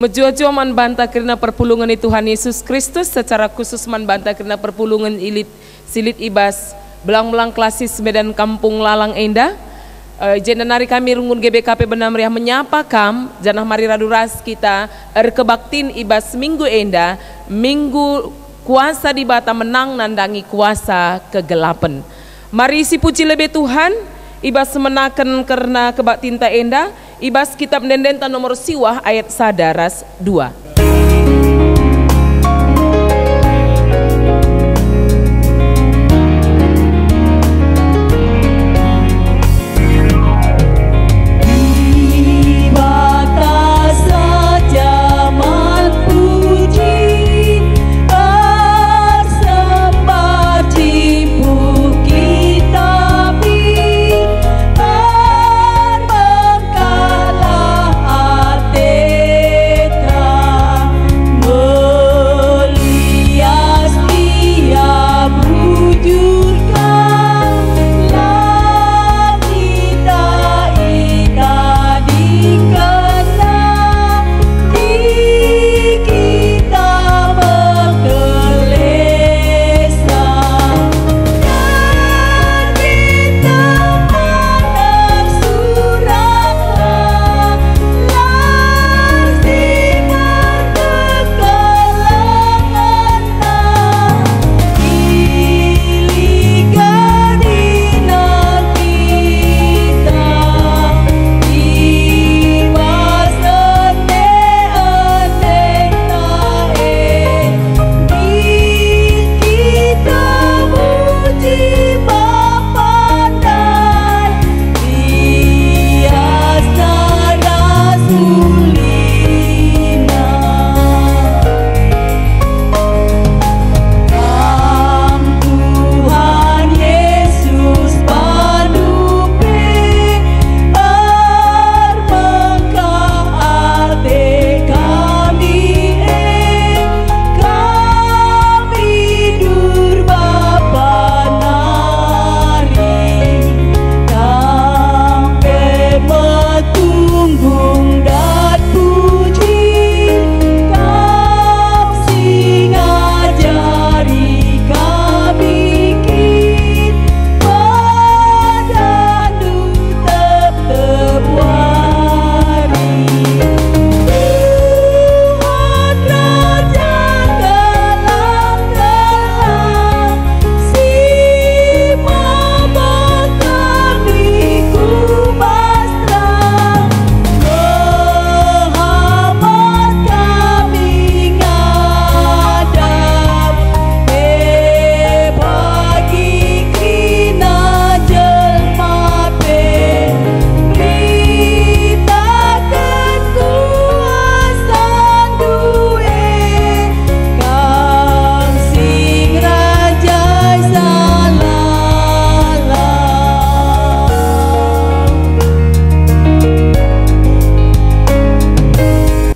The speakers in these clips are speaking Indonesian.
Menjua-jua man banta kerana perpulungan Tuhan Yesus Kristus, secara khusus man banta kerana perpulungan silit ibas belang-belang klasis Medan Kampung Lalang Endah. Jenenari kami rungun GBKP Benamriah menyapa kam janah mari raduras kita kebaktin ibas minggu endah, minggu kuasa di bata menang nandangi kuasa kegelapan. Mari si puji lebih Tuhan, ibas menaken karena kebaktin ta endah. Ibas kitab Dendenta nomor siwah ayat sadaras 2.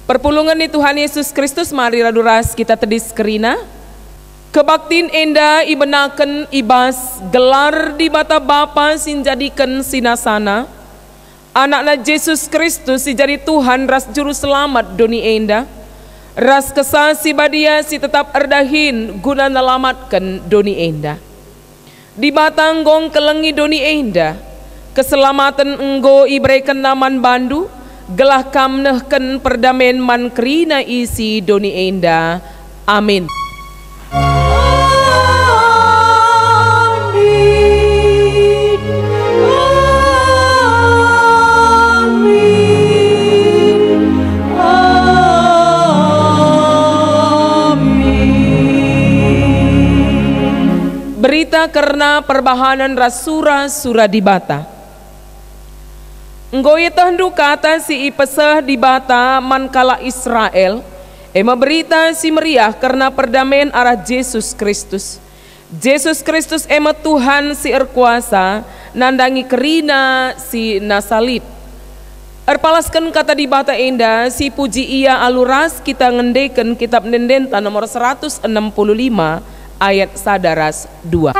Perpulungan ni Tuhan Yesus Kristus, mari raduras kita tedis kerina. Kebaktin enda ibenaken ibas gelar di bata Bapa sinjadikan sinasana. Anakna Yesus Kristus si jadi Tuhan ras juru selamat doni enda. Ras kesah si badia si tetap erdahin guna nalamatkan doni enda. Di batanggong kelengi doni enda, keselamatan enggo ibrekan naman bandu. Gelah kam nehken perdamen man kerina isi doni enda. Amin. Berita karena perbahanan rasura sura di bata. Nggoye tahndu kata si ipesah di bata mankala Israel, ema berita si meriah karena perdamaian arah Yesus Kristus. Yesus Kristus ema Tuhan si erkuasa, nandangi kerina si nasalib. Erpalaskan kata di bata enda, si puji ia aluras kita ngendeken kitab Dendenta nomor 165 ayat sadaras 2.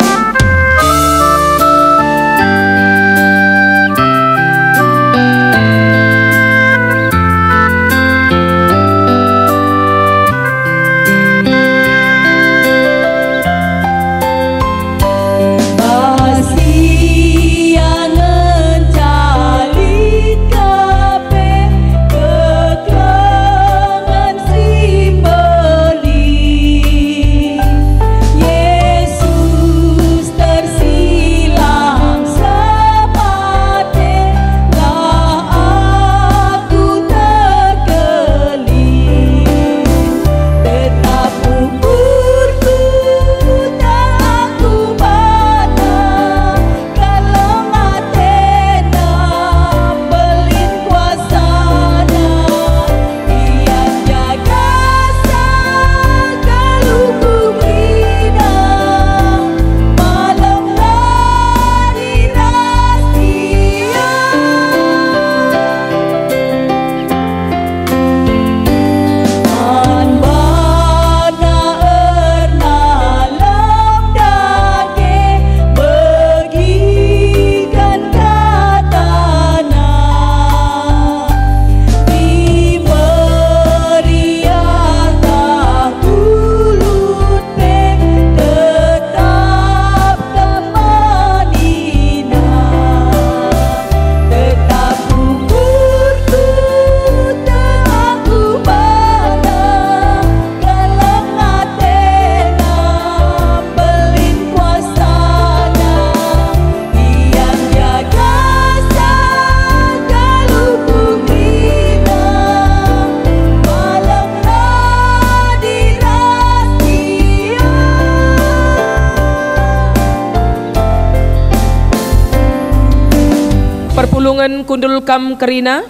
ulungan kundul kam kerina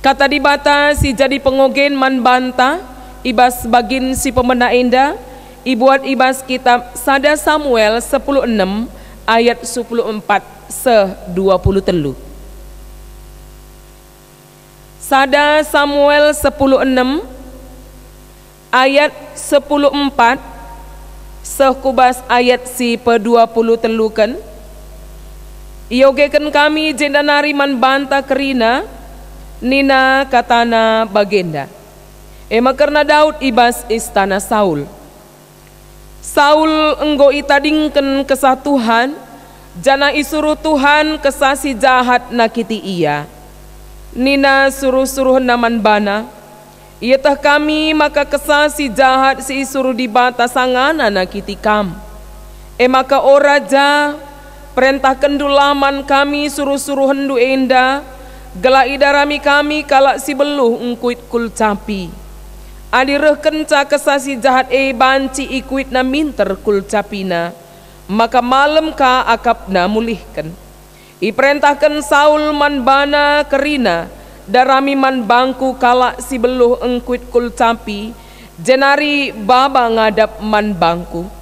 kata dibata si jadi pengogen man banta ibas bagin si pemena enda ibuat ibas kitab Sada Samuel 16 ayat 14 se-23. Sada Samuel 16 ayat 14 sekubas ayat si pe-23 kan iogekan kami jenda nariman banta kerina nina katana bagenda ema karena Daud ibas istana Saul enggo itadingken kesah Tuhan jana isuruh Tuhan kesasi jahat nakiti ia nina suruh-suruh naman bana ia tah kami maka kesasi jahat si isuruh di bata sangana nakiti kam maka oraja perintah kendu laman kami suruh-suruh hendu enda gela idarami kami kalak si beluh engkuit kul capi adireh kenca kesasi jahat banci ikuit na minter kul capina maka malam ka akapna mulihkan iperintahkan Saul man bana kerina darami man bangku kalak si beluh engkuit kul capi jenari baba ngadap man bangku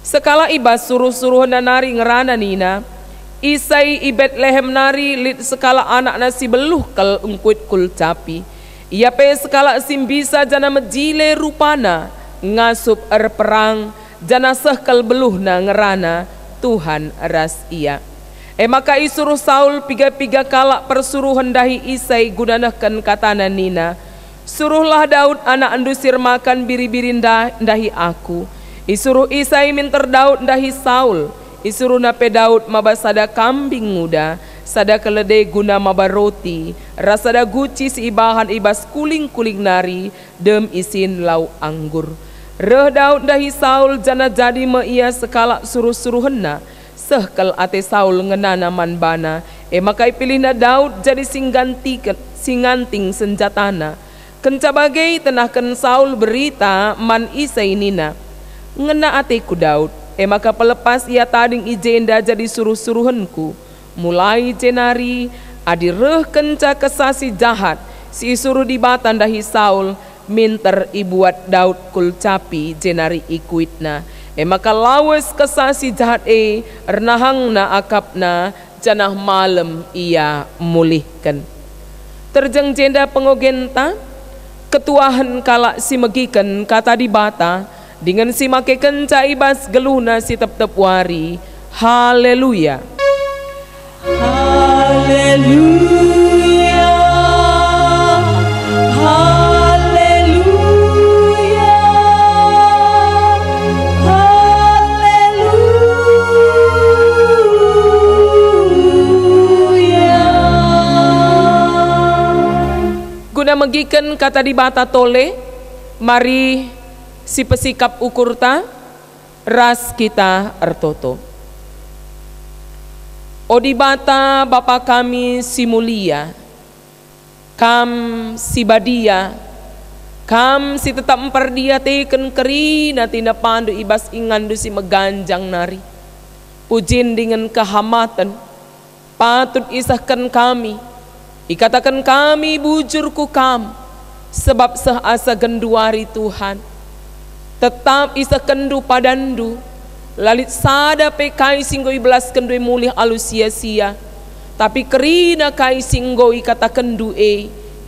sekala ibas suruh-suruh nanari ngerana nina isai i Betlehem nari lit sekala anak nasi beluh kal engkuit kul capi ia pe sekala simbisa jana mejile rupana ngasup perang jana sehkal beluh na ngerana Tuhan ras ia maka isuruh Saul piga-piga kalak persuruhan dahi isai gunanakan katana nina suruhlah Daud anak endusir makan biri-birin dahi aku isuruh isai minter Daud dahi Saul isuruh nape Daud maba sada kambing muda sada keledai guna maba roti rasada guci si ibahan ibas kuling-kuling nari dem isin lau anggur reh Daud dahi Saul jana jadi me ia sekala suruh-suruhenna sehkal ate Saul ngenana man bana maka ipilihna Daud jadi singanting senjatana kenca bagai tenahkan Saul berita man isai nina ngena ateku Daud maka pelepas ia tading ijenda jadi suruh-suruhenku mulai jenari adireh kenca kesasi jahat si suruh dibatan dahi Saul minter ibuat Daud kul capi jenari ikuitna maka lawas kesasi jahat ernahangna akapna janah malam ia mulihkan terjeng jenda pengogenta ketuahan kalak si megiken kata dibata dengan si make kenca ibas geluna si tep-tep wari haleluya haleluya haleluya haleluya guna megiken kata dibata tole mari si pesikap ukurta ras kita ertoto odibata Bapa kami si mulia kam si badia kam si tetap memperdia teken keri natina pandu ibas ingandu si meganjang nari pujin dengan kehamatan patut isahkan kami ikatakan kami bujurku kam sebab seasa genduari Tuhan tetap isa kendu padandu lalit sada pe kai singgoi belas kendui mulih alus sia-sia tapi kerina kai singgoi kata kendu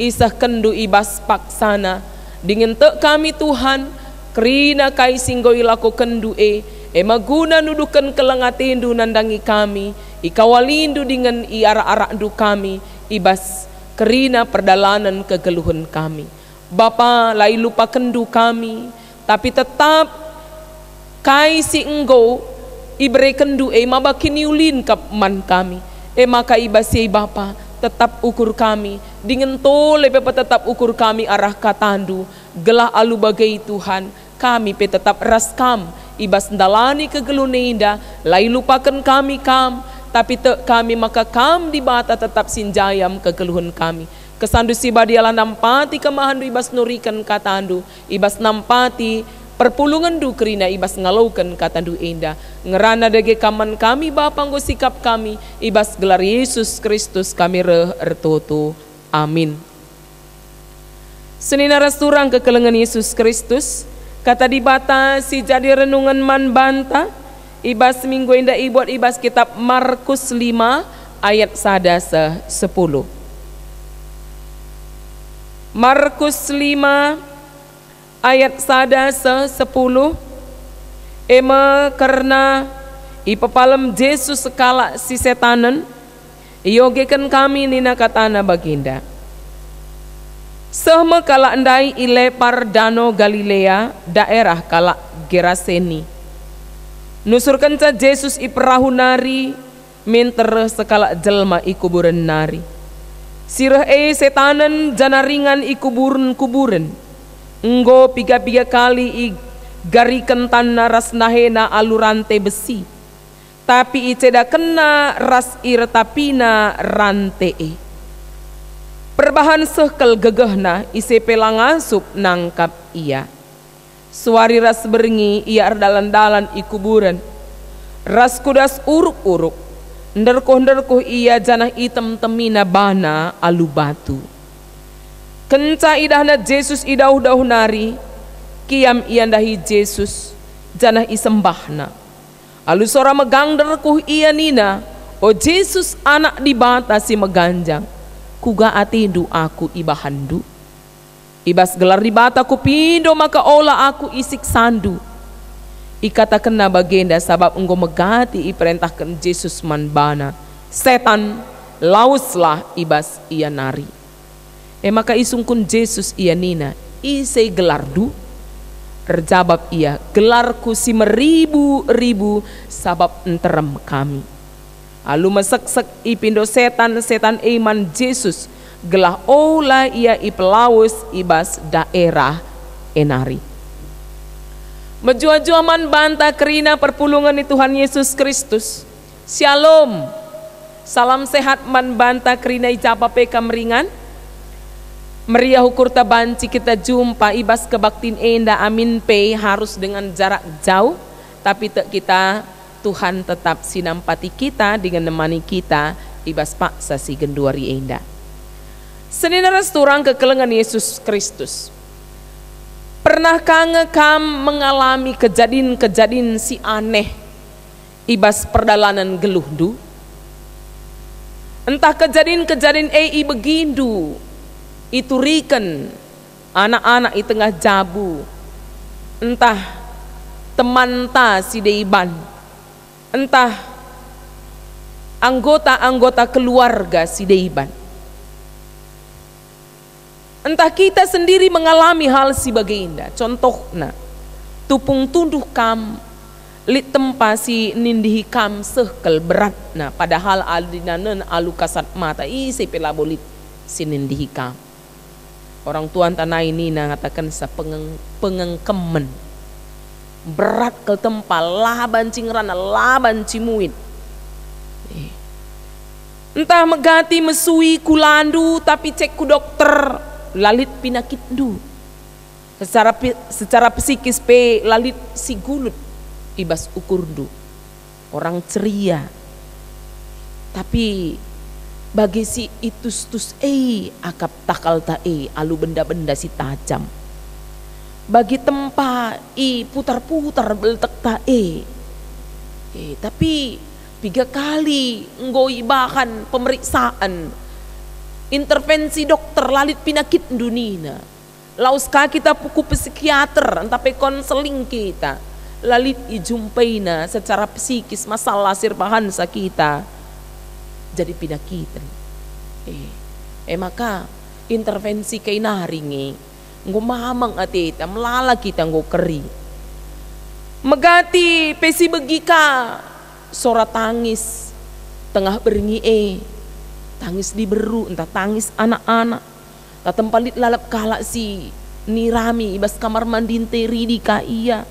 isa kendu ibas paksana dengan tek kami Tuhan kerina kai singgoi lako kendu maguna nudukan kelengatindu nandangi kami ikawalindu dengan iara-ara du kami ibas kerina perdalanan kegeluhan kami Bapa lai lupa kendu kami tapi tetap kai si enggo ibre kendu mabakin yulin kap man kami maka ibasi Bapa tetap ukur kami dengan tole pepe tetap ukur kami arah katandu gelah alu bagai Tuhan kami pe tetap raskam ibas ndalani kegelune indah lai lupakan kami kam tapi te kami maka kam di bata tetap sinjayam kegeluhan kami kesandu si badiala nampati kemahandu ibas nurikan katandu ibas nampati perpulungan du kerina ibas ngalaukan kata du enda ngerana dage kaman kami Bapa nggo sikap kami ibas gelar Yesus Kristus kami ertoto. Amin. Senina rasturang kekelengan Yesus Kristus kata dibata si jadi renungan man banta ibas minggu enda ibuat ibas kitab Markus 5 ayat 10. Markus 5 ayat 10 ema karena ipapalem Jesus sekala si setanen iyogekan kami nina katana baginda sehme kala endai ilepar danau Galilea daerah kala Geraseni nusurkan ca Jesus iperahu nari minter sekala jelma ikuburen nari sirah setanen janaringan ikuburen enggo piga-piga kali garikan tanah ras nahena alurante besi tapi iceda kena ras irtapina rante perbahan sekel gegehna ise pelang asup nangkap ia suari ras berngi ia erdalan-dalan ikuburan ras kudas uruk-uruk nderkoh-nderkoh ia janah item temina bana alu batu kenca idahna Jesus idauh-dauh nari kiam iandahi Jesus janah isembahna alu sora megang derkuh ia nina o Jesus anak dibata si meganjang kuga atindu aku ibahandu ibas gelar dibata ku pindo maka ola aku isik sandu ikata kena bagenda sabab enggo megati iperintahkan Jesus manbana setan lauslah ibas ia nari maka isungkun Jesus ia nina isei gelardu terjawab ia gelarku si meribu-ribu sabab enterem kami alu mesek-sek ipindo setan iman Jesus gelah ola ia ipelaus ibas daerah enari menjua-juaman banta kerina perpulungan ni Tuhan Yesus Kristus. Shalom salam sehat man banta kerina ijapa peka meringan meriah ukur tabanci kita jumpa ibas kebaktin enda amin pe harus dengan jarak jauh tapi kita Tuhan tetap sinampati kita dengan nemani kita ibas paksa si genduari enda. Senina rasturang kekelengan Yesus Kristus. Pernahkah ngekam mengalami kejadian-kejadian si aneh ibas perdalanan geluhdu? Entah kejadian-kejadian begindu itu riken anak-anak di tengah jabu entah teman ta si deiban entah anggota-anggota keluarga si deiban entah kita sendiri mengalami hal si baginda contohna tupung tunduh kam lit tempa si nindihi kam sekel beratna padahal aldinanen alu kasat mata isi pelabolit si nindihi kam orang tuan tanah ini mengatakan sa pengengkemen berat ke tempat laban cingrana laban cimuin entah megati mesui kulandu tapi cek ku dokter lalit pinakit du secara psikis pe lalit si gulut ibas ukur du orang ceria tapi bagi si itus-tus akap takal ta alu benda-benda si tajam bagi tempa putar-putar beltek ta tapi 3 kali ngoi bahan pemeriksaan intervensi dokter lalit pinakit dunina laus ka kita puku psikiater tapi konseling kita lalit ijumpaina secara psikis masalah sirbahan sa kita jadi pinakitan maka intervensi kay naringi nggo mamang atita melala kita nggo keri megati pesi begika sora tangis tengah berngi tangis di beru entah tangis anak-anak tak tempalit lalap kala si nirami ibas kamar mandi teri di ka iya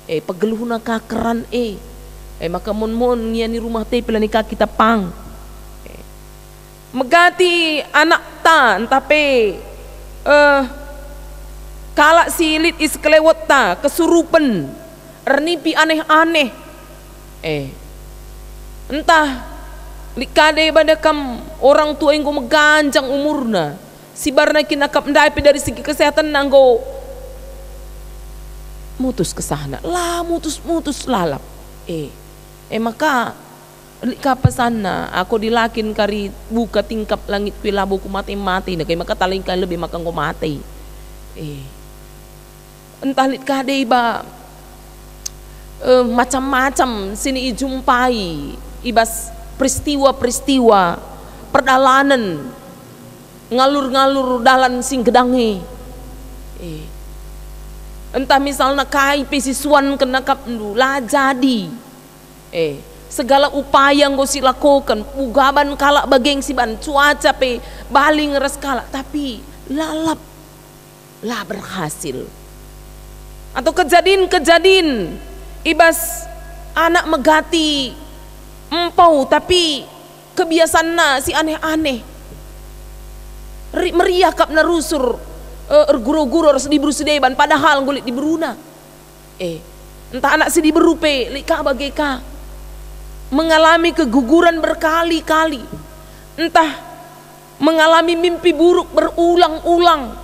pegeluhna kakeran maka mon nya ni rumah te pelanika kita pang megati anak tan tapi Kalak silit is keleweta kesurupan, ernipi aneh-aneh. Entah likade badakam orang tua yang meganjang umurna, sibarna kinakap ndai dari segi kesehatan nanggo mutus kesana lah, mutus lalap. Maka lika pesana aku dilakin kari buka tingkap langit pilabu ku mati na kay maka talingkan lebih makan ko mati. Entah likade iba macam-macam sini ijumpai ibas peristiwa-peristiwa perdalanan ngalur-ngalur dalan sing gedangi. Entah misalnya kai pesisuan kena kapndu lah jadi. Segala upaya yang gosi lakukan, ugaban kalak bageng siban cuaca pe baling res kalak, tapi lalap lah berhasil. Atau kejadian ibas anak megati empau tapi kebiasaan si aneh-aneh meriah kap narusur guru-guru harus diburu sedeban padahal ngulit diberuna. Entah anak si diberupe lika bageka mengalami keguguran berkali-kali, entah mengalami mimpi buruk berulang-ulang.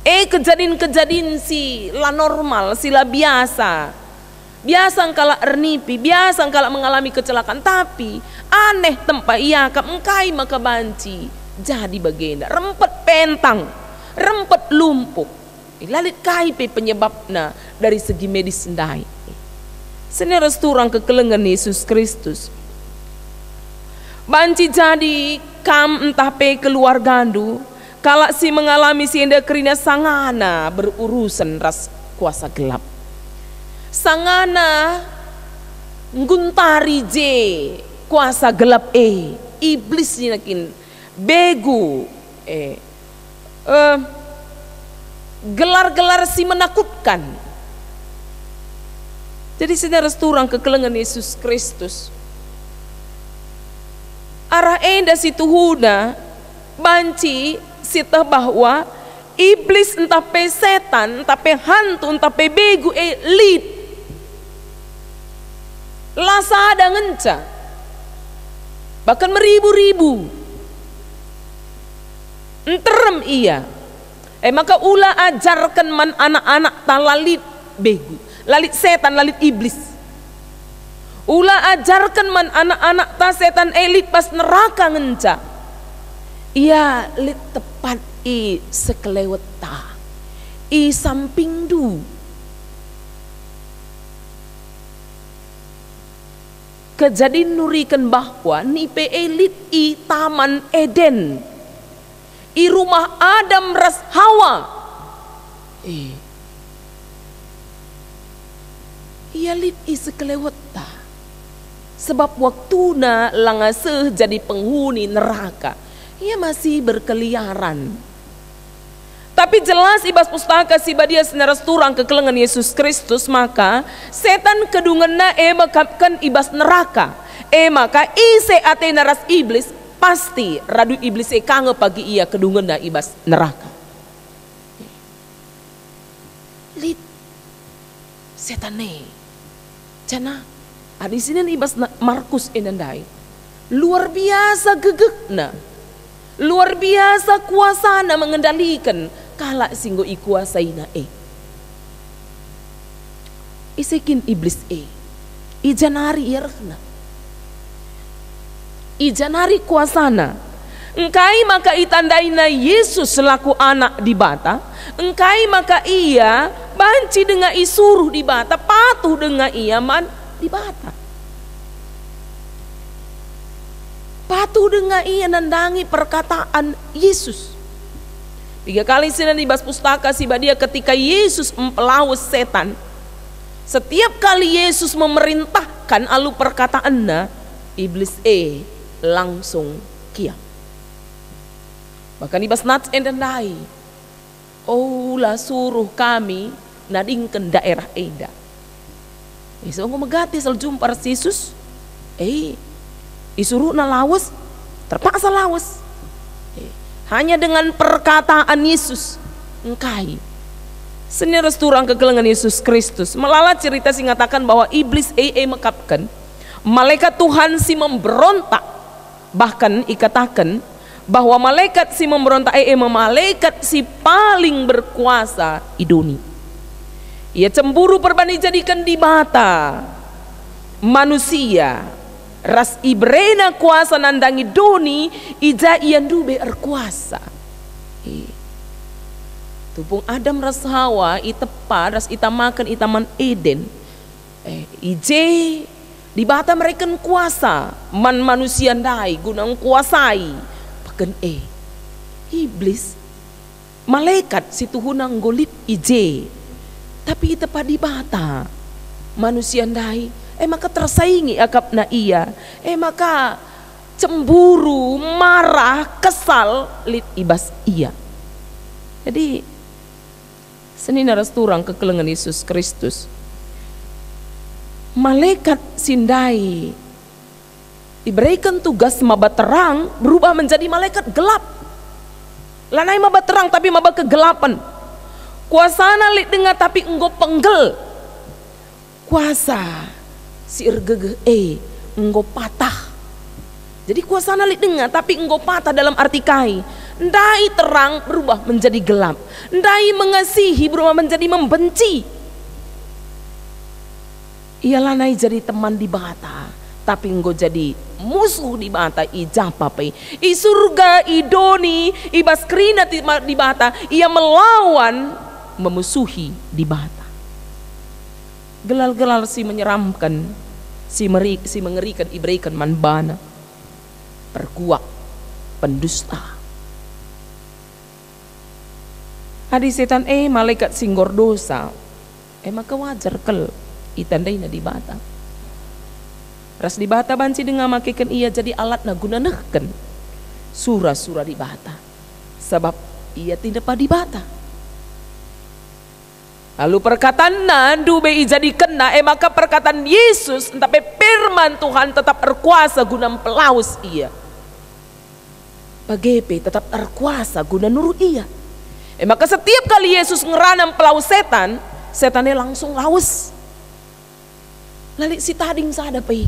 Kejadian-kejadian si la normal, si la biasa kala ernipi, biasa kala mengalami kecelakaan, tapi aneh tempat ia kap engkai maka banci jadi bagenda rempet pentang, rempet lumpuh, lalit kai pe penyebabna dari segi medis ndai. Seni resturang kekelengan Yesus Kristus banci jadi kam entah pe keluargandu kala si mengalami si enda kerina sangana berurusan ras kuasa gelap, sangana nguntari je kuasa gelap iblis nakin begu gelar-gelar si menakutkan. Jadi saudara turang kekelengan Yesus Kristus arah enda si tuhuna banci sita bahwa iblis entah pe setan, entah pe hantu, entah pe begu lid lasa ada ngenca bahkan meribu-ribu enterem iya. Maka ula ajarkan man anak-anak talalit begu, lalit setan, lalit iblis. Ula ajarkan man anak-anak ta setan elit pas neraka ngenca. Ia lit tepat sekeleweta samping du. Kejadian nurikan bahwa nipe elit taman Eden, rumah Adam ras Hawa. Ia lit sekeleweta sebab waktuna langase jadi penghuni neraka, ia masih berkeliaran. Tapi jelas ibas pustaka si badia senaras turang kekelengan Yesus Kristus, maka setan kedungenna bakapkan ibas neraka. Maka ise ate naras iblis pasti radu iblis kange pagi ia kedungenna ibas neraka. Lit setane cana di sini ibas Markus enandai luar biasa gegekna, luar biasa kuasana mengendalikan kala singgo ikuasaina isekin iblis ijanari irna ijanari kuasana engkai maka itandaina Yesus selaku anak di bata, engkai maka ia banci dengan isuruh di bata, patuh dengan ia man di bata, patuh dengan ia nandangi perkataan Yesus. 3 kali sini dibahas pustaka si badia ketika Yesus mempelaus setan, setiap kali Yesus memerintahkan alu perkataannya, iblis langsung kiam. Bahkan dibahas nats endandai, lah suruh kami nadingkan daerah eda. So megati sel jumpa Yesus, disuruh na lawas, terpaksa lawas. Hanya dengan perkataan Yesus, engkai Seni resturang kegelengan Yesus Kristus. Melala cerita sing ngatakan bahwa iblis mekapkan malaikat Tuhan si memberontak. Bahkan ikatakan bahwa malaikat si memberontak malaikat si paling berkuasa idoni. Ia cemburu perbani jadikan di bata manusia. Ras ibrena kuasa nandangi doni ija ian dube erkuasa. Tupung Adam ras Hawa itepa ras ita makan itaman Eden. Ije di bata mereka kuasa man manusia ndai gunang kuasai paken iblis malaikat si tuhunang golip ije tapi itepa di bata manusia ndai maka tersaingi akap na iya maka cemburu marah kesal lit ibas iya. Jadi seni narasturang kekelengan Yesus Kristus. Malaikat sindai diberikan tugas mabat terang berubah menjadi malaikat gelap. Lanai mabat terang tapi mabat kegelapan. Kuasana lit dengar tapi enggo penggel. Kuasa si ergege enggo patah. Jadi kuasana lit dengar tapi enggo patah dalam arti kai. Ndai terang berubah menjadi gelap. Ndai mengasihi berubah menjadi membenci. Ialah nai jadi teman di bata, tapi enggo jadi musuh di bata ijapape. I surga idoni ibas krina di bata, ia melawan memusuhi di bata. Gelal-gelal si menyeramkan, si mengerikan iberikan manbana. Perkuak, pendusta. Adi setan malaikat singgor dosa maka wajar kel itandai na di bata ras di bata banci dengan makikan ia jadi alat na guna nehken surah-surah di bata sebab ia tidak pa di bata lalu perkataan na dube jadi kena maka perkataan Yesus tapi firman Tuhan tetap berkuasa guna pelaus ia bagepe tetap berkuasa guna nurut ia. Maka setiap kali Yesus ngeranam pelaus setan, setannya langsung laus. Lali si tading sadapai.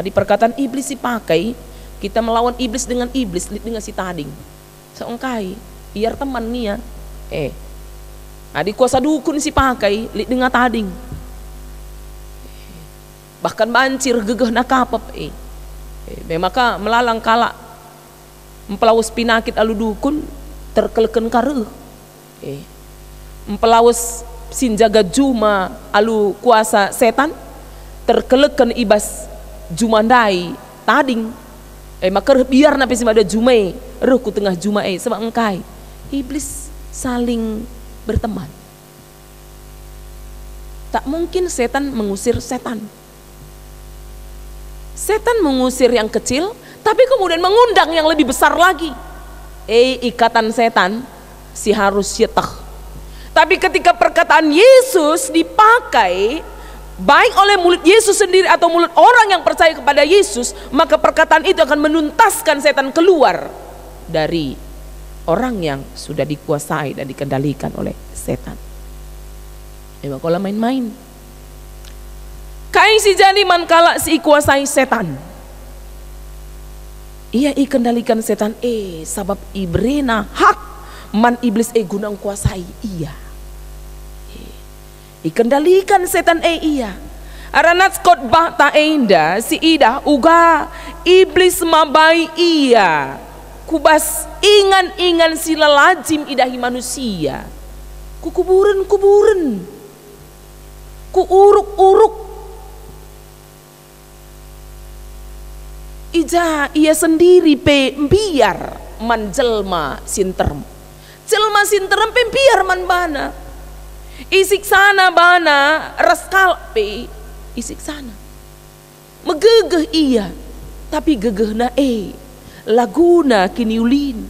Di perkataan iblis si pakai, kita melawan iblis dengan iblis, dengan si tading. Seongkai, biar teman nia. Di kuasa dukun si pakai, dengan tading. Bahkan bancir gegeh nakapap. Maka melalang kala mempelaus pinakit alu dukun, terkeleken karu empelaus sinjaga juma alu kuasa setan terkeleken ibas jumandai tading maka biar napi ada jumai ku tengah jumai sebab engkai iblis saling berteman. Tak mungkin setan mengusir setan. Setan mengusir yang kecil tapi kemudian mengundang yang lebih besar lagi. Ikatan setan si harus syetah. Tapi ketika perkataan Yesus dipakai baik oleh mulut Yesus sendiri atau mulut orang yang percaya kepada Yesus, maka perkataan itu akan menuntaskan setan keluar dari orang yang sudah dikuasai dan dikendalikan oleh setan. Kalau main-main kai si jadi mankala si kuasai setan. Ia ikendalikan setan sabab ibrena hak man iblis gunang kuasai iya. Ikendalikan setan iya. Aranat khotbah ta enda si ida uga iblis mabai iya. Kubas ingan-ingan si lelajim idahi manusia. Kukuburen-kuburen. Ku uruk-uruk. Ija ia sendiri biar manjelma sinterem. Jelma sinterem biar man bana. Isik sana bana raskal isik sana. Megegeh iya, tapi gegeh na laguna kiniulin,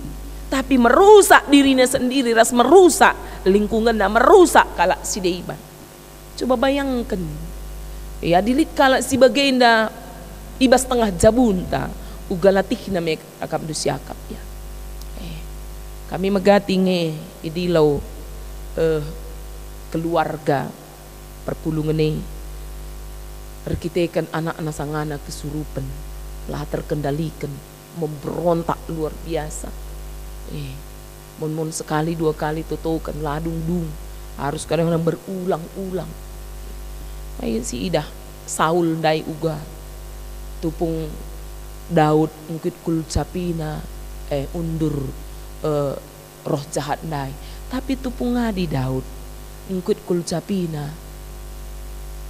tapi merusak dirinya sendiri, ras merusak lingkungan na merusak kalak si deiban. Coba bayangkan, dilit kalak si bagenda ibas tengah jabunta ugalatih na mek akam dusiakap ya. Kami megating idilaw keluarga perpulungan ini rekitekan anak-anak sangana kesurupan lah terkendalikan memberontak luar biasa. Mon sekali dua kali tutukan ladung dung harus kadang-kadang berulang-ulang. Ayo si Idah Saul dai uga tupung Daud ngkit kul capina undur roh jahat dai, tapi tupung ngadi Daud ngkit kul capina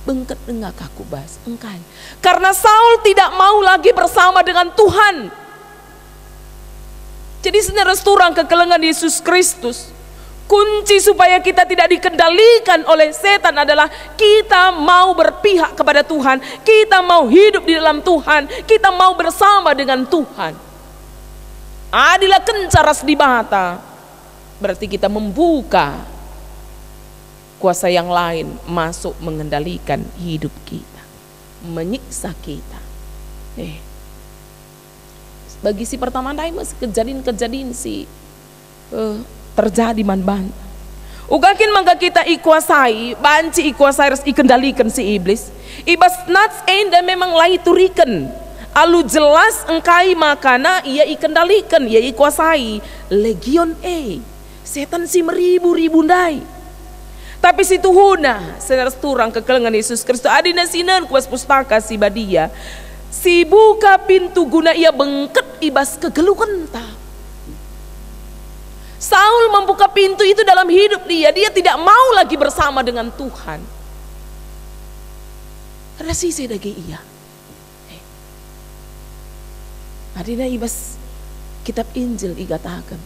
bengket enggak kaku bas engkai karena Saul tidak mau lagi bersama dengan Tuhan. Jadi sebenarnya restoran kekelengan Yesus Kristus, kunci supaya kita tidak dikendalikan oleh setan adalah kita mau berpihak kepada Tuhan, kita mau hidup di dalam Tuhan, kita mau bersama dengan Tuhan. Adilah kencaras di bata, berarti kita membuka kuasa yang lain masuk mengendalikan hidup kita, menyiksa kita. Bagi si pertama dai masih kejadian si terjadi man. Ugakin mangga kita ikuasai, banci ikuasai res ikendalikan si iblis. Ibas nats enda memang lai turikan. Alu jelas engkai makana ia ikendalikan, ia ikuasai. Legion setan si meribu-ribu dai. Tapi si Tuhuna senaras turang kekelengan Yesus Kristus adina sinan kuas pustaka si badia. Si buka pintu guna ia bengket ibas kegelukan ta. Saul membuka pintu itu dalam hidup dia tidak mau lagi bersama dengan Tuhan. Karena si sedagi iya. Adina ibas kitab Injil igatakan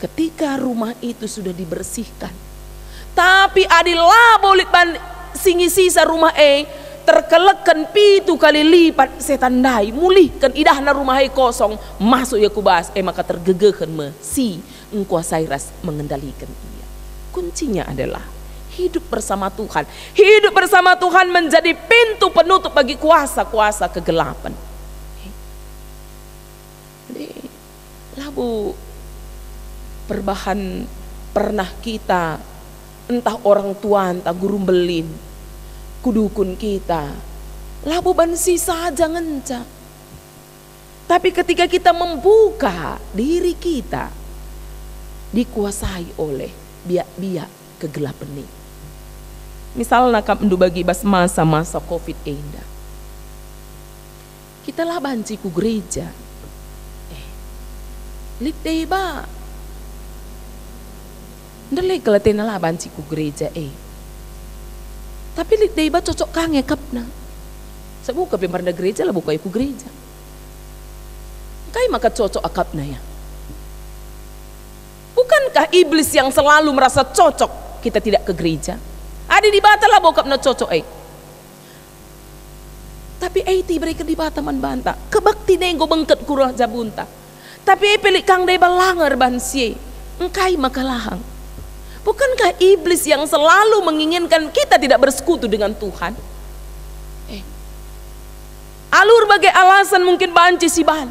ketika rumah itu sudah dibersihkan, tapi adilah bolit ban singi sisa rumah terkelekan pitu kali lipat setan dai mulihkan idahna rumah kosong masuk ya kubas maka tergegekan si engkuasai ras mengendalikan ia. Kuncinya adalah hidup bersama Tuhan. Hidup bersama Tuhan menjadi pintu penutup bagi kuasa-kuasa kegelapan. Labu perbahan pernah kita entah orang tua entah guru belin kudukun kita labu bansi saja ngenca. Tapi ketika kita membuka diri kita dikuasai oleh biak-biak kegelapan ini. Misalnya kamu bagi bas masa-masa COVID enda. Kita lah banci ku gereja. Lidai ba. Ndalay kalatin na lah banci ku gereja Tapi lidai ba cocok kange kap na. Sa buka pimparna gereja lah buka ku gereja. Kaya maka cocok akap na ya. Bukankah iblis yang selalu merasa cocok kita tidak ke gereja? Ada di bata lah bokap na cocok Tapi tiba di bata man banta. Kebakti na yung bengket kurah jabunta. Tapi pelik kang day balangar bansi. Engkai makalahang. Bukankah iblis yang selalu menginginkan kita tidak bersekutu dengan Tuhan? Alur bagai alasan mungkin banci si ban.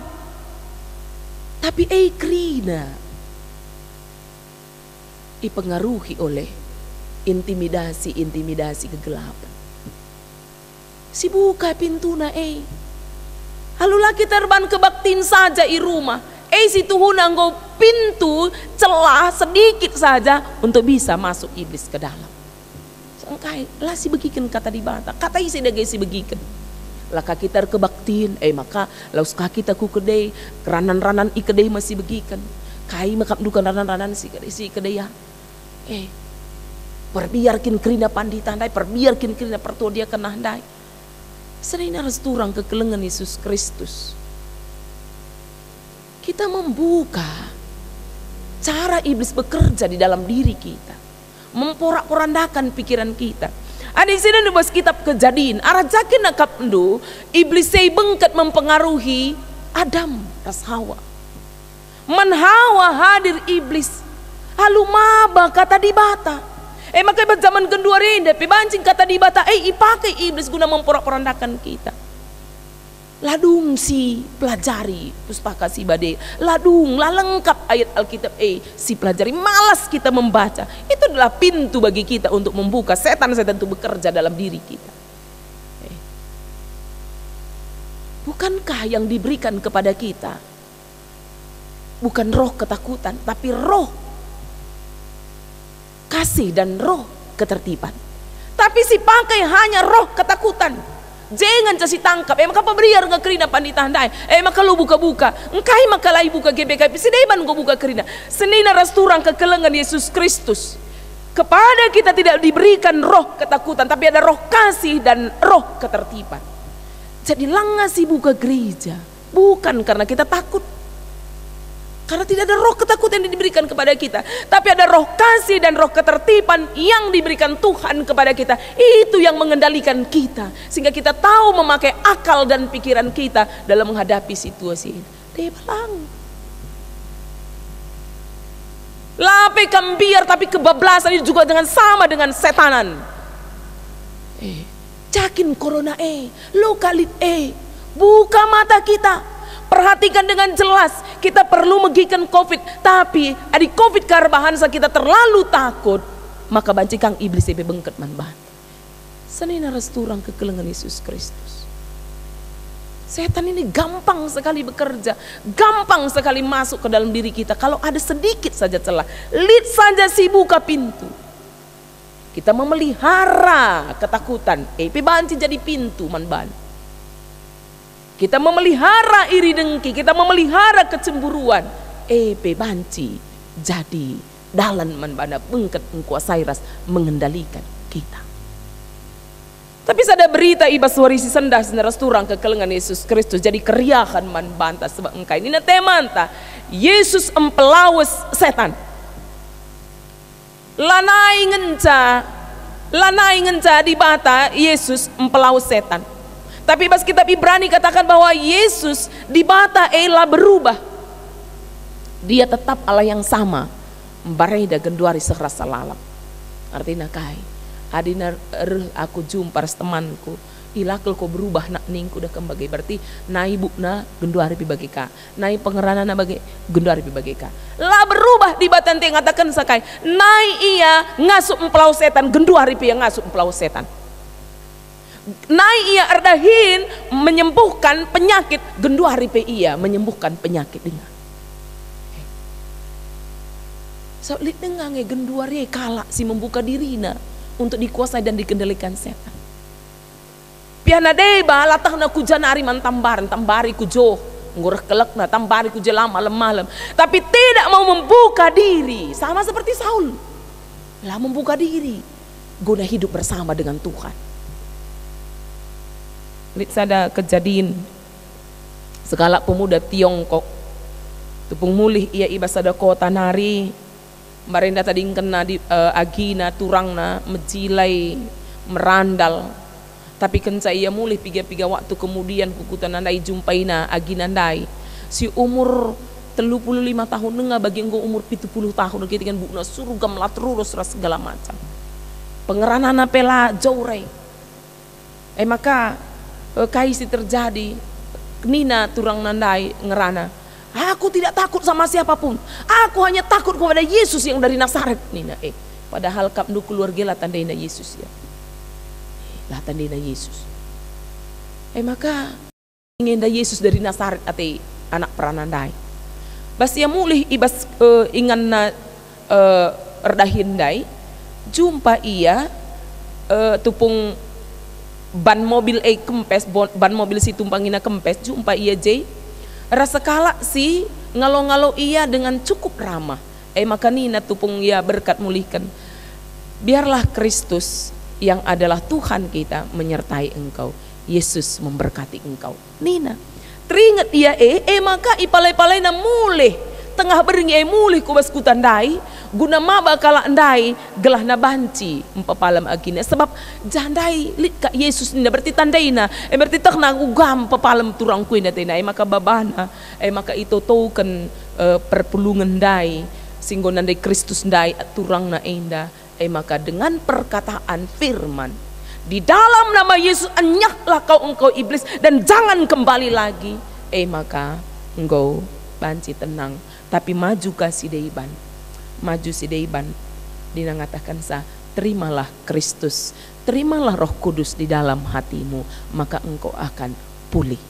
Tapi krina dipengaruhi oleh intimidasi kegelapan. Si buka pintu na Halulah kita terban kebaktin saja i rumah. Si Tuhan anggo pintu celah sedikit saja untuk bisa masuk iblis ke dalam. Sangkai lah si begikan kata di bata. Kata isi dagay si begikan. Laka kita kebaktin maka laus kaki kita ku kedai ranan-ranan i kedai masih begikan. Kai makap dukan ranan-ranan si kedai ya. Perbiarkin kerina pandita handai, perbiarkin kerina pertua dia kena handai. Serina harus turang kekelengan Yesus Kristus. Kita membuka cara iblis bekerja di dalam diri kita, memporak-porandakan pikiran kita. Ada di sini nulis kitab Kejadian, arah jakin nakap ndu iblis sei bengket mempengaruhi Adam ras Hawa. Man Hawa hadir iblis, halu maba kata di bata. Maka zaman kedua renda pibancing kata di bata ipakai iblis guna memporak-porandakan kita. Ladung si pelajari pustaka si bade, ladung lah lengkap ayat Alkitab si pelajari, malas kita membaca. Itu adalah pintu bagi kita untuk membuka setan-setan itu bekerja dalam diri kita. Bukankah yang diberikan kepada kita bukan roh ketakutan, tapi roh kasih dan roh ketertiban. Tapi si pakai hanya roh ketakutan. Jangan kasih tangkap, maka pemberiar nggak kerina panditandai, maka lu buka-buka, engkai maka lai buka GBK, sedeban gua buka kerina, senina rasturang kekelengan Yesus Kristus. Kepada kita tidak diberikan roh ketakutan, tapi ada roh kasih dan roh ketertiban. Jadi langasi buka gereja, bukan karena kita takut, karena tidak ada roh ketakutan yang diberikan kepada kita, tapi ada roh kasih dan roh ketertiban yang diberikan Tuhan kepada kita. Itu yang mengendalikan kita, sehingga kita tahu memakai akal dan pikiran kita dalam menghadapi situasi ini. Debalang lape kambiar, tapi kebablasan ini juga dengan sama dengan setanan. Cakin corona lo kalit buka mata kita. Perhatikan dengan jelas, kita perlu megikan COVID, tapi ada COVID karbahan kita terlalu takut, maka bancikang iblis bengket manban. Senina resturang kekelengan Yesus Kristus. Setan ini gampang sekali bekerja, gampang sekali masuk ke dalam diri kita. Kalau ada sedikit saja celah, lid saja si buka pintu. Kita memelihara ketakutan, banci jadi pintu manban. Kita memelihara iri dengki, kita memelihara kecemburuan. Banci jadi dalan manbana bengket engkuasai ras mengendalikan kita. Tapi ada berita ibas warisi sendah senaras turang kekelengan Yesus Kristus jadi keriahan manbanta sebab engkai ini temanta Yesus empelawes setan. Lanai ngenca di bata Yesus empelawes setan. Tapi pas kitab Ibrani katakan bahwa Yesus di bata Allah berubah. Dia tetap Allah yang sama. Bareda genduari sekerasa lalap. Artinya kai. Adina aku jumpa temanku. Ilakul ko berubah nak ningku dah kembali. Berarti nai bukna genduari pi bagi ka. Nai pengerana na bagi genduari pi bagi ka. Lah berubah di batan yang ngatakan sakai. Nai iya ngasup empelau setan. Genduari pi yang ngasup empelau setan. Nai ia erdahin menyembuhkan penyakit, genduari pe ia menyembuhkan penyakit dengan. So lit dengange genduari kala si membuka dirina untuk dikuasai dan dikendalikan setan. Piana deba latah na kujanari man tambari kujo ngurah kelek na tambari kujo malam. Tapi tidak mau membuka diri, sama seperti Saul. Lah membuka diri guna hidup bersama dengan Tuhan. Lihat sada kejadian segala pemuda Tiongkok tupung mulih ia ibas sada kota nari marenda tadi kena di agina turangna mejilai merandal tapi kenca ia mulih piga-piga waktu kemudian kukutan andai jumpaina agina andai si umur 35 tahun nenga bagi engkau umur 70 tahun kita kan bukna suruh gamlat terus segala macam pengeranana pela jaurai maka kaisi terjadi nina turang nandai ngerana aku tidak takut sama siapapun, aku hanya takut kepada Yesus yang dari Nazaret nina padahal kapnu keluarga lah tandaina Yesus ya lah tandaina Yesus maka ingin da Yesus dari Nazaret ate anak peranandai bas ia mulih ibas ingan na erdahindai jumpa ia tupung ban mobil kempes ban mobil si tumpangina kempes jumpa ia rasa kala si ngalo-ngalo ia dengan cukup ramah maka nina tupung ia berkat mulihkan biarlah Kristus yang adalah Tuhan kita menyertai engkau Yesus memberkati engkau nina teringat ia maka ipalai-palai na mulih tengah beringi mulih kubas kutandai guna maba kala andai gelah na banci empapalam agina sebab jandai lit ka Yesus ni berarti tandaina berarti takna ugam papalam turang kuina tena maka babana maka itu token perpulungan dai singgo nandai Kristus dai turang na enda maka dengan perkataan firman Di dalam nama Yesus, enyahlah engkau iblis, dan jangan kembali lagi. Maka engkau banci tenang, tapi maju ke sideiban. Maju sideiban, dinangatakan terimalah Kristus, terimalah Roh Kudus di dalam hatimu, maka engkau akan pulih.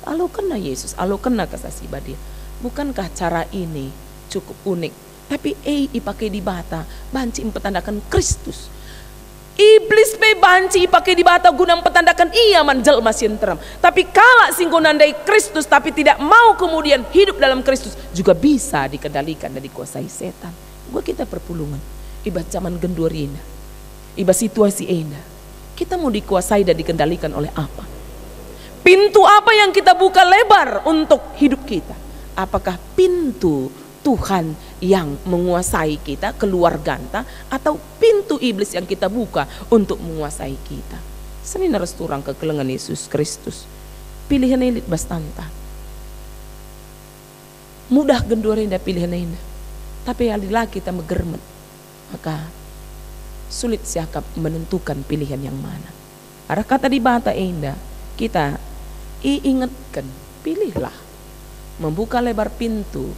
Lalu kena Yesus, lalu kena kesasiba dia. Bukankah cara ini cukup unik? Tapi ipakai di bata, banci mempertandakan Kristus. Iblis pe banci pakai di bata guna mempertandakan ia manjelma sinteram. Tapi kala singgo nandai Kristus tapi tidak mau kemudian hidup dalam Kristus, juga bisa dikendalikan dan dikuasai setan. Gua kita perpulungan, iba zaman gendurina, iba situasi ena. Kita mau dikuasai dan dikendalikan oleh apa? Pintu apa yang kita buka lebar untuk hidup kita? Apakah pintu Tuhan yang menguasai kita, keluarga kita, atau pintu iblis yang kita buka untuk menguasai kita? Senin harus turang ke kelengan Yesus Kristus. Pilihan elit bastanta. Mudah gendurenda pilihan enda. Tapi alila kita megermet, maka sulit siakap menentukan pilihan yang mana. Ada kata di bata enda, kita ingatkan, pilihlah. Membuka lebar pintu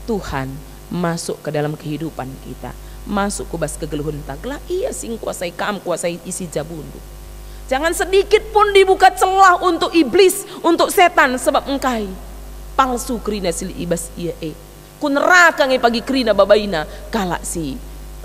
Tuhan masuk ke dalam kehidupan kita, masuk ke bas kegeluhan taglah ia sing kuasai kam, kuasai isi jabundu. Jangan sedikit pun dibuka celah untuk iblis, untuk setan, sebab engkai palsu krina sili ibas ia ku neraka ngai pagi krina babaina kala si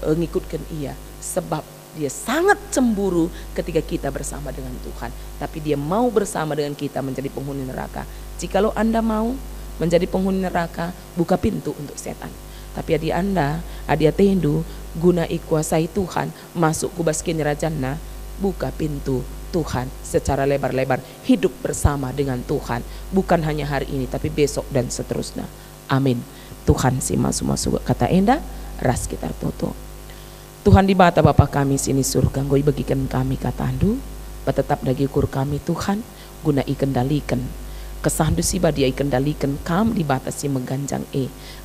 ngikutkan ia, sebab dia sangat cemburu ketika kita bersama dengan Tuhan, tapi dia mau bersama dengan kita menjadi penghuni neraka. Jikalau Anda mau menjadi penghuni neraka, buka pintu untuk setan. Tapi adik Anda, adik tendu, guna ikuasai Tuhan, masuk kubas kinirajanna, buka pintu Tuhan secara lebar-lebar, hidup bersama dengan Tuhan, bukan hanya hari ini, tapi besok dan seterusnya. Amin. Tuhan si masuk kata enda, ras kita toto. Tuhan di bata Bapa kami sini surga, ngoi bagikan kami kata andu, tetap dagi ukur kami Tuhan, guna ikendalikan kesandu si badia ikendalikan kam di batas si mengganjang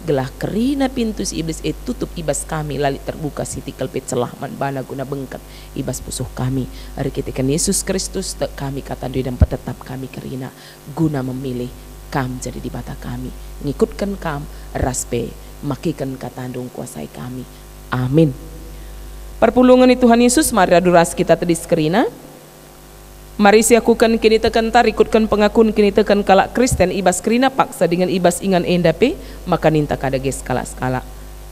gelah kerina pintu si iblis tutup ibas kami lali terbuka si tikel pet celah man bana guna bengket ibas pusuh kami. Hari kita Yesus Kristus tek kami kata dan tetap kami kerina guna memilih kam jadi di bata kami, ngikutkan kam raspe makikan kata andung kuasai kami. Amin. Perpulungan itu Tuhan Yesus, mari aduras kita tedis kerina. Mari siakukan kini tekan tarikutkan pengakun kini tekan kalak Kristen ibas kerina paksa dengan ibas ingan endape maka ninta kada ges skala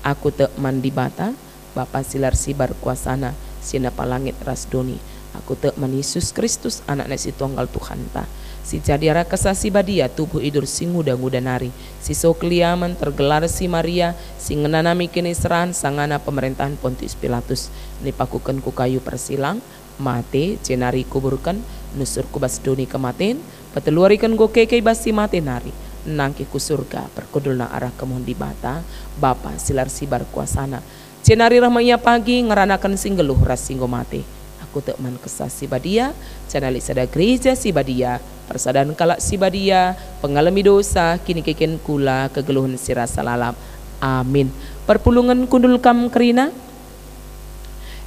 aku te mandi bata Bapa silar sibar kuasana sinapa langit rasdoni aku te man Yesus Kristus anaknya si tunggal Tuhan ta si jadiara kesasi badia tubuh idur si nguda nari si sokliaman tergelar si Maria si ngenanami kini seran sangana pemerintahan Pontius Pilatus nipakukan ku kayu persilang mate cenari kuburkan nusur kubas doni kematen peteluarikan go keke basi mate nari nangki ku surga perkudulna arah kemohon di bata Bapa silar sibar kuasana cenari rahmanya pagi ngeranakan singgeluh ras singgo mate aku tek man kesasi badia cenali sada gereja si badia persadaan kalak si badia pengalami dosa kini keken kula kegeluhan sirasa lalap. Amin. Perpulungan kundul kam kerina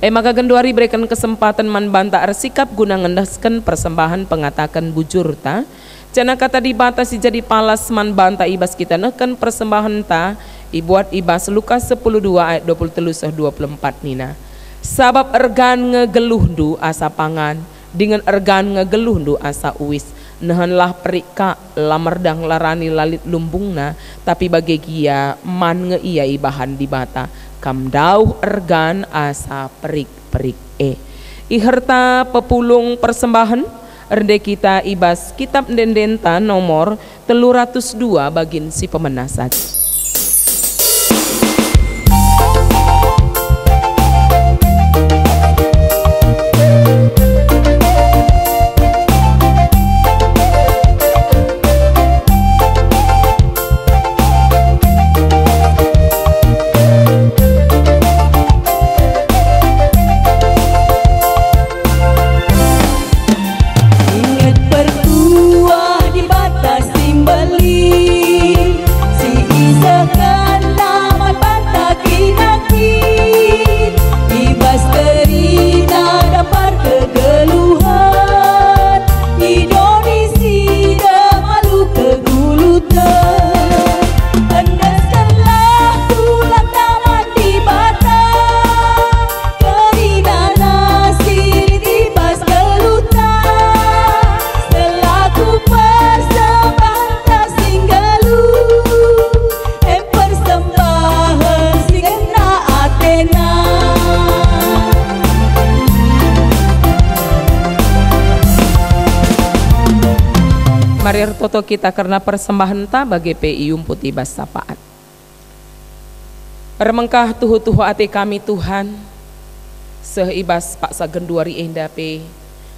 maka genduari berikan kesempatan man banta arsikap guna ngendaskan persembahan pengatakan bujur ta cana kata dibatasi jadi palas man banta ibas kita neken persembahan ta ibuat ibas Lukas 10:2 ayat 23-24 nina sabab ergan ngegeluh du asa pangan dengan ergan ngegeluh du asa uwis nehanlah perika lamerdang larani lalit lumbungna tapi bagi gia man nge iya ibahan di bata kam dauh ergan asa perik iherta pepulung persembahan erde kita ibas kitab dendenta nomor 302 bagin si pemenasat. Ingat berbuah di batas timbali si Mari toto kita karena persembahan ta bagi PIUM Putih Bas Sapaat. Remengkah tuhu-tuhu ate kami Tuhan, seibas Pak Sagenduari Enda P,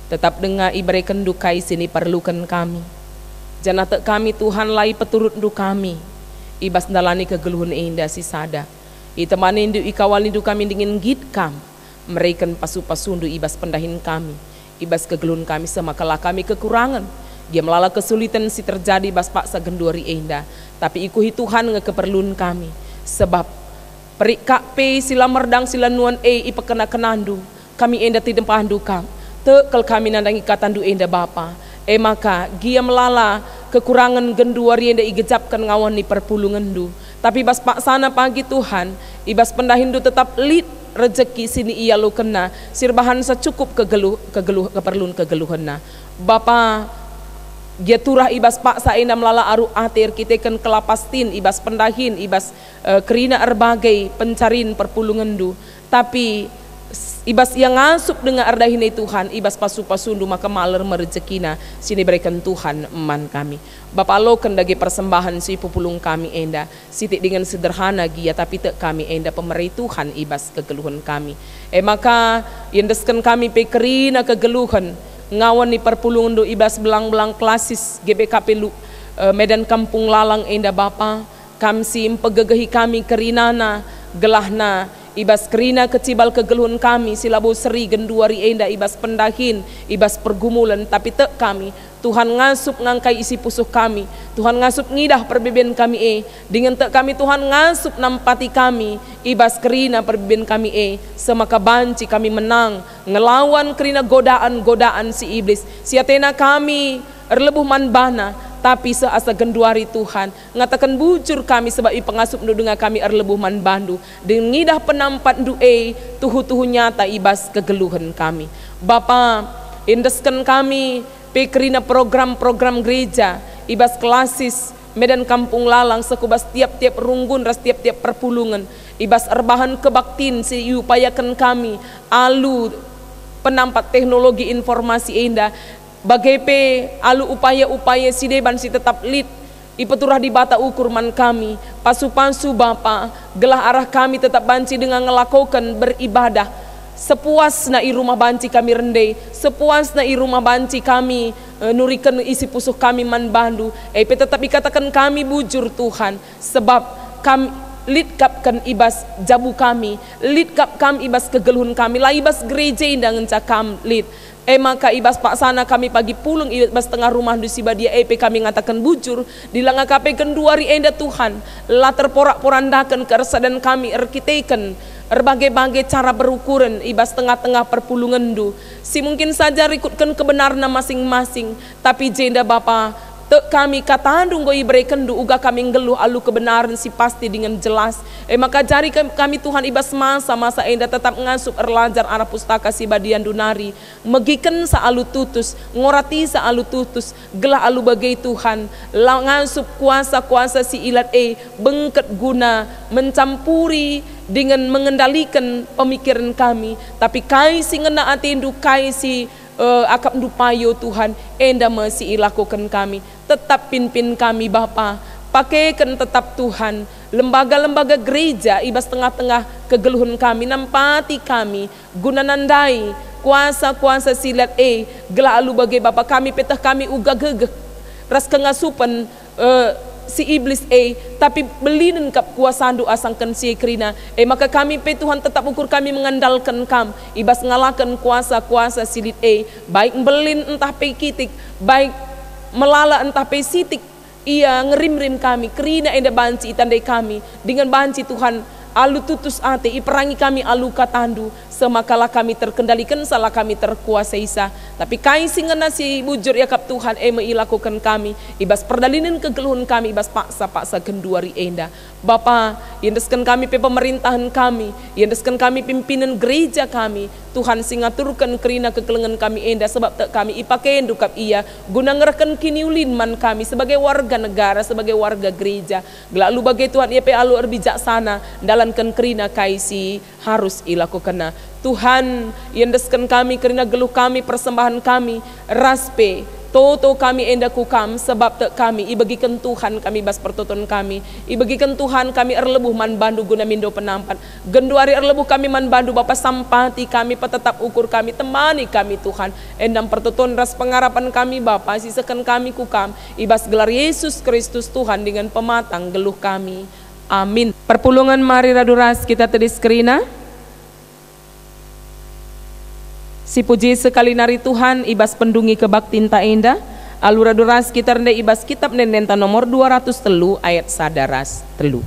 tetap dengar ibarai kendukai sini perlukan kami. Jangan tak kami Tuhan lai peturut du kami, ibas dalani kegeluhan Enda si sada. Itemani indu ikawal indu kami dingin git kam, mereken pasu-pasundu ibas pendahin kami, ibas kegeluhan kami semakalah kami kekurangan. Dia melala kesulitan si terjadi bas Pak Sagenduari Enda, tapi ikuhi Tuhan ngekeperluan kami, sebab perik kakpe sila merdang sila nuan ipekena kenandu kami enda tidak pahandu kam tekel kami nandang ikatan du enda bapa maka gia melala kekurangan genduari enda igejapkan ngawan ni perpulungan du, tapi bas Pak sana pagi Tuhan ibas pendahindu tetap lid rezeki sini ia lo kena sirbahan secukup keperluan kegeluhana bapa. Dia turah ibas Pak saena melala aru atir kita kan kelapastin ibas pendahin ibas kerina erbagai pencarin perpulungan du, tapi ibas yang ngasup dengan ardahin Tuhan ibas pasu-pasundu maka maler merezekina sini berikan Tuhan eman kami. Bapak lo kendagi persembahan si pupulung kami enda sitik dengan sederhana gia tapi tak kami enda pemerih Tuhan ibas kegeluhan kami. Maka yendeskan kami pekerina kegeluhan ngawan ni perpulungan do ibas belang-belang klasis GBKP Medan Kampung Lalang enda bapa kamsi empegegehi kami kerinana gelahna ibas kerina kecibal kegeluhan kami silabo seri genduari enda ibas pendahin ibas pergumulan tapi tek kami Tuhan ngasup ngangkai isi pusuh kami, Tuhan ngasup ngidah perbeben kami dengan tek kami Tuhan ngasup nampati kami ibas kerina perbeben kami semaka banci kami menang ngelawan kerina godaan-godaan si iblis siatena kami erlebuh manbana tapi seasa genduari Tuhan ngatakan bujur kami sebab pengasup nu dengan kami erlebuh manbandu dengan ngidah penampat du tuhu-tuhu nyata ibas kegeluhan kami Bapa indeskan kami pekerina program-program gereja ibas klasis Medan Kampung Lalang sekubas tiap-tiap runggun ras tiap-tiap perpulungan ibas erbahan kebaktin si upayakan kami alu penampat teknologi informasi enda bagepe alu upaya-upaya si deban si tetap lid ipeturah di bata ukur man kami pasu-pasu Bapa gelah arah kami tetap banci dengan ngelakukan beribadah sepuas na i rumah banci kami rendai sepuas na i rumah banci kami nurikan isi pusuh kami man bandu tetap ikatakan kami bujur Tuhan sebab kami lidkapkan ibas jabu kami lidkap ibas kegeluhan kami lah ibas gereja indangan cakam lid maka ibas Pak sana kami pagi pulung ibas tengah rumah du sibadia kami ngatakan bujur dilanga kape genduari enda Tuhan lah terporak-porandakan keresadan kami erkiteken berbagai-bagai cara berukuran ibas tengah-tengah perpulungan du si mungkin saja rikutkan kebenaran masing-masing tapi jenda Bapa tek kami katandung goi berikan du uga kami ngeluh alu kebenaran si pasti dengan jelas maka jari kami Tuhan ibas masa enda tetap ngasup erlajar arah pustaka si badian dunari megiken sa alu tutus ngorati sa alu tutus gelah alu bagai Tuhan ngasup kuasa-kuasa si ilat bengket guna mencampuri dengan mengendalikan pemikiran kami tapi kai si ngena atindu kai si akap dupayo Tuhan enda masih ilakukan kami tetap pimpin kami Bapa pakaikan tetap Tuhan lembaga-lembaga gereja ibas tengah-tengah kegeluhan kami nampati kami guna nandai kuasa-kuasa silat gelah alu bagai Bapa kami petah kami uga gegeh ras kengasupan si iblis tapi belinen kap kuasandu asangkan si kerina maka kami Tuhan tetap ukur kami mengandalkan kam ibas ngalakan kuasa-kuasa silit baik belin entah kitik baik melala entah sitik ia ngerim-rim kami kerina enda banci tandai kami dengan banci Tuhan alu tutus ate iperangi kami alu katandu semakalah kami terkendalikan salah kami terkuasai sah tapi kai singena si bujur yakap Tuhan meilakukan kami ibas perdalinin kegeluhan kami ibas paksa genduari enda Bapa yendeskan kami pemerintahan kami yendeskan kami pimpinan gereja kami Tuhan singaturkan kerina kekelengan kami enda sebab tak kami ipakein dukap ia guna ngereken kiniulin man kami sebagai warga negara sebagai warga gereja lalu bagai Tuhan ia alu erbijaksana dalankan kerina kaisi harus ilakukan Tuhan yendeskan kami kerina geluh kami persembahan kami raspe Toto kami enda kukam sebab te kami ibagikan Tuhan kami bas pertoton kami. Ibagikan Tuhan kami erlebuh man bandu guna mindo penampat. Genduari erlebuh kami man bandu Bapa sampati kami petetap ukur kami temani kami Tuhan. Endam pertoton ras pengharapan kami Bapa sisakan kami kukam. Ibas gelar Yesus Kristus Tuhan dengan pematang geluh kami. Amin. Perpulungan mari raduras kita tedis kerina. Si puji sekali nari Tuhan ibas pendungi kebaktin ta enda alura duras kita rendah ibas kitab nendenta nomor 200 telu ayat sadaras telu.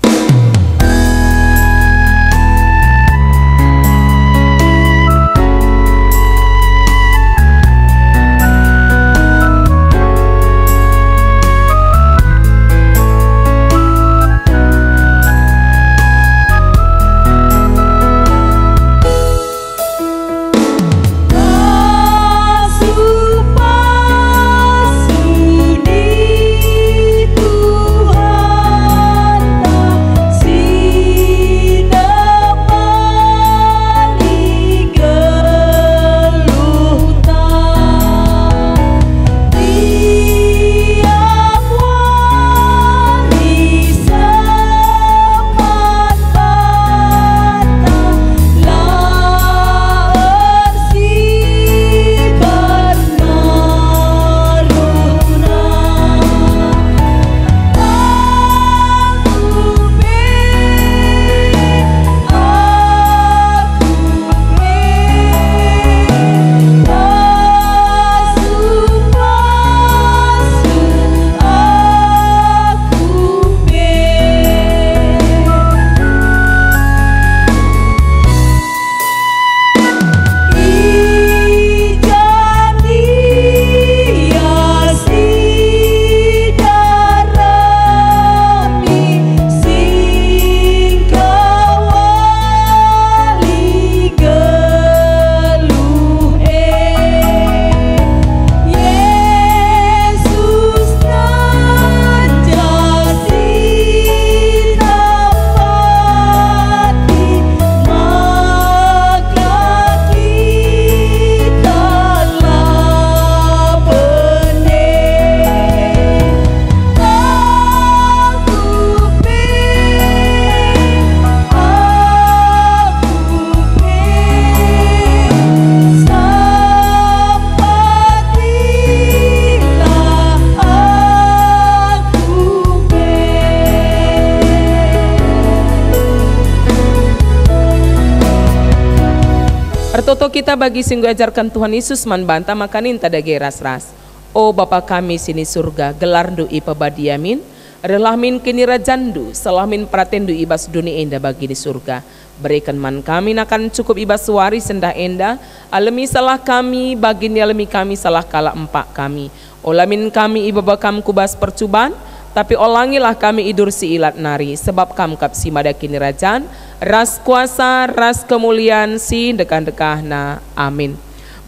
Ertoto kita bagi singgu ajarkan Tuhan Yesus man banta makanin tadage ras-ras. O Bapa kami sini surga, gelar dui pabadiamin, relahmin kini rajandu, selahmin pratendu ibas dunia enda bagi di surga. Berikan man kami akan cukup ibas suari sendah enda, alami salah kami, bagi alami kami salah kala empak kami. Olamin kami ibabakam kubas percubaan, tapi olangilah kami idur si ilat nari, sebab kam kap si mada kini rajan, ras kuasa, ras kemuliaan si dekan-dekahna. Amin.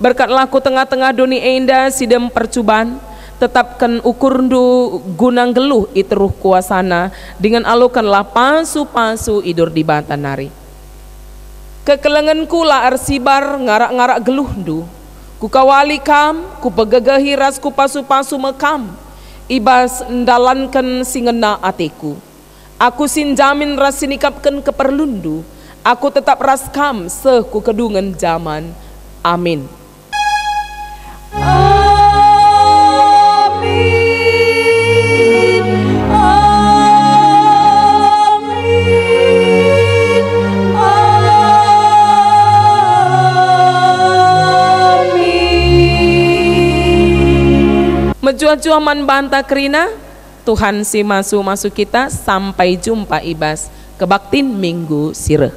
Berkat laku tengah-tengah dunia enda sidem percubaan, tetapkan ukurndu gunang geluh iteruh kuasana, dengan alukanlah pasu-pasu idur di bantan nari. Kekelenganku la arsibar ngarak-ngarak geluhndu, ku kawali kam, ku pegagahi ras ku pasu-pasu mekam, ibas ndalankan singena atiku. Aku sinjamin ras sinikapkan keperlundu, aku tetap raskam seku kedungan zaman. Amin. Menjua-jua man banta kerina, Tuhan si masuk kita sampai jumpa ibas kebaktin minggu sireh.